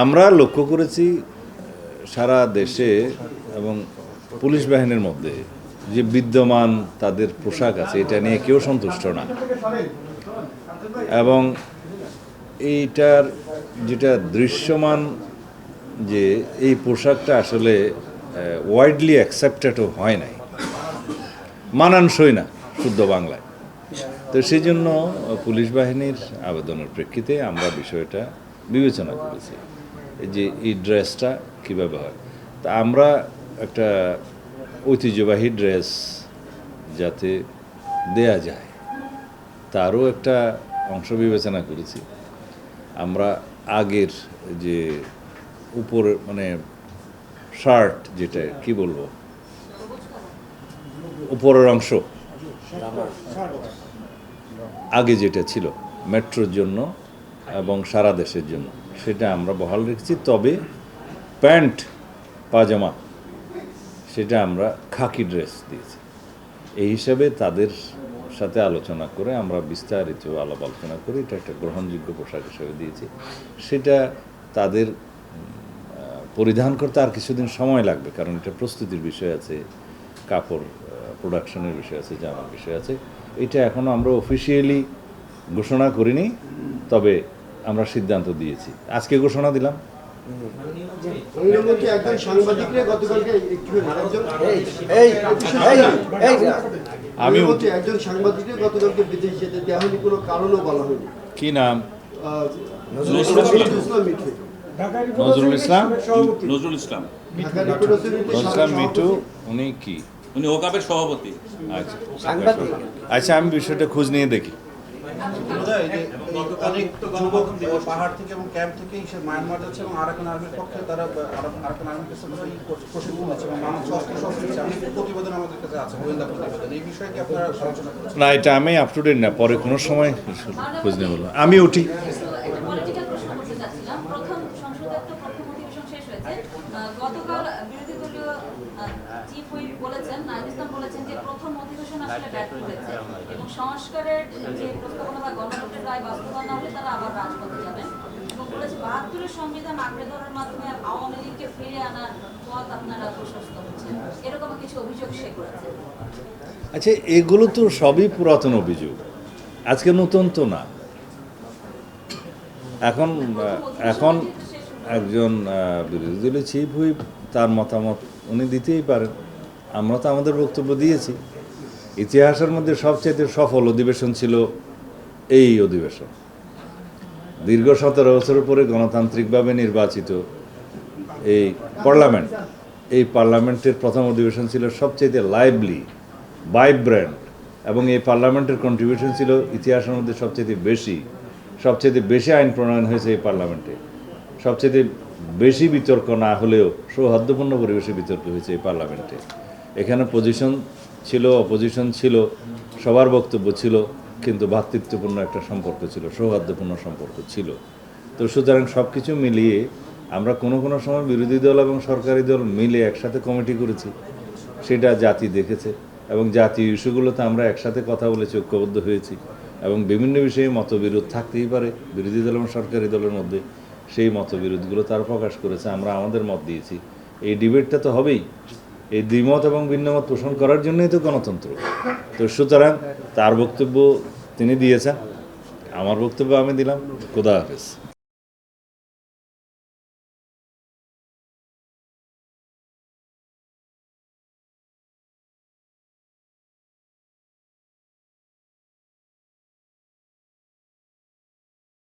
আমরা লক্ষ্য করেছি সারা দেশে এবং পুলিশ বাহিনীর মধ্যে যে বিদ্যমান তাদের পোশাক আছে এটা নিয়ে কেউ সন্তুষ্ট না, এবং এইটার যেটা দৃশ্যমান যে এই পোশাকটা আসলে ওয়াইডলি অ্যাকসেপ্টেডও হয় নাই, মানানসই না শুদ্ধ বাংলায়। তো সেই জন্য পুলিশ বাহিনীর আবেদনের প্রেক্ষিতে আমরা বিষয়টা বিবেচনা করেছি যে এই ড্রেসটা কীভাবে হয়। তা আমরা একটা ঐতিহ্যবাহী ড্রেস যাতে দেয়া যায় তারও একটা অংশ বিবেচনা করেছি। আমরা আগের যে উপর মানে শার্ট, যেটা কি বলবো, উপরের অংশ আগে যেটা ছিল মেট্রোর জন্য এবং সারা দেশের জন্য, সেটা আমরা বহাল রেখেছি। তবে প্যান্ট পাজামা সেটা আমরা খাকি ড্রেস দিয়েছি। এই হিসাবে তাদের সাথে আলোচনা করে আমরা বিস্তারিত আলাপ আলোচনা করে এটা একটা গ্রহণযোগ্য পোশাক হিসেবে দিয়েছি। সেটা তাদের পরিধান করতে আর কিছুদিন সময় লাগবে, কারণ এটা প্রস্তুতির বিষয় আছে, কাপড় প্রোডাকশনের বিষয় আছে, জানার বিষয় আছে। এটা এখনও আমরা অফিসিয়ালি ঘোষণা করিনি, তবে আমরা সিদ্ধান্ত দিয়েছি, আজকে ঘোষণা দিলাম। আমি একজন সাংবাদিককে গতকালকে বিদেশ যেতে দেওয়া হয়নি, কোনো কারণও বলা হয়নি। কি নাম? নজরুল ইসলাম। নজরুল ইসলাম মিঠু। উনি কি? উনি ওকাবের সভাপতি। আচ্ছা, আমি বিষয়টা খোঁজ নিয়ে দেখি। অনেক যুবক পাহাড় থেকে এবং ক্যাম্প থেকে মায়ানমার যাচ্ছে এবং আরাকান আর্মির পক্ষে তারা আরাকান আর্মির কাছে প্রশিক্ষণ নিচ্ছে এবং মানুষ প্রতিবেদন আমাদের কাছে আছে, গোয়েন্দা প্রতিবেদন। এই বিষয়ে কি আপনারা আলোচনা করছেন? না, এটা আমি আপ টু ডেট না, পরে কোনো সময় খোঁজ নিয়ে বলবো। আমি উঠি। গতকাল বিরোধী দলীয় চিফ হুইপ বলেছেন, নাহিদ ইসলাম বলেছেন যে প্রথম অধিবেশন আসলে ব্যর্থ হয়েছে এবং সংস্কারের যে প্রস্তাবনা বা গণভোটের রায় বাস্তবায়ন না হলে তারা আবার রাজপথে যাবেন, এবং বলেছে ৭২-এর সংবিধান আঁকড়ে ধরার মাধ্যমে আওয়ামী লীগকে ফিরে আনার পথ আপনারা প্রশস্ত হচ্ছেন, এরকম কিছু অভিযোগ সে করেছে। আচ্ছা, এগুলো তো সবই পুরাতন অভিযোগ, আজকে নতুন তো না। এখন একজন বিরোধী দলীয় চিফ হুইপ তার মতামত উনি দিতেই পারেন। আমরা তো আমাদের বক্তব্য দিয়েছি। ইতিহাসের মধ্যে সবচেয়ে সফল অধিবেশন ছিল এই অধিবেশন। দীর্ঘ ১৭ বছরের পরে গণতান্ত্রিকভাবে নির্বাচিত এই পার্লামেন্ট, এই পার্লামেন্টের প্রথম অধিবেশন ছিল সবচেয়ে লাইভলি, ভাইব্রেন্ট, এবং এই পার্লামেন্টের কন্ট্রিবিউশন ছিল ইতিহাসের মধ্যে সবচেয়ে বেশি আইন প্রণয়ন হয়েছে এই পার্লামেন্টে। সবচেয়ে বেশি বিতর্ক না হলেও সৌহার্দ্যপূর্ণ পরিবেশে বিতর্ক হয়েছে এই পার্লামেন্টে। এখানে পজিশন ছিল, অপোজিশন ছিল, সবার বক্তব্য ছিল, কিন্তু ভ্রাতৃত্বপূর্ণ একটা সম্পর্ক ছিল, সৌহার্দ্যপূর্ণ সম্পর্ক ছিল। তো সুতরাং সব কিছু মিলিয়ে আমরা কোনো সময় বিরোধী দল এবং সরকারি দল মিলে একসাথে কমিটি করেছি, সেটা জাতি দেখেছে, এবং জাতীয় ইস্যুগুলোতে আমরা একসাথে কথা বলেছি, ঐক্যবদ্ধ হয়েছি, এবং বিভিন্ন বিষয়ে মতবিরোধ থাকতেই পারে বিরোধী দল এবং সরকারি দলের মধ্যে, সেই মতবিরোধগুলো তারা প্রকাশ করেছে, আমরা আমাদের মত দিয়েছি। এই ডিবেটটা তো হবেই, এই দ্বিমত এবং ভিন্নমত পোষণ করার জন্যই তো গণতন্ত্র। তো সুতরাং তার বক্তব্য তিনি দিয়েছেন, আমার বক্তব্য আমি দিলাম। খোদা হাফেজ।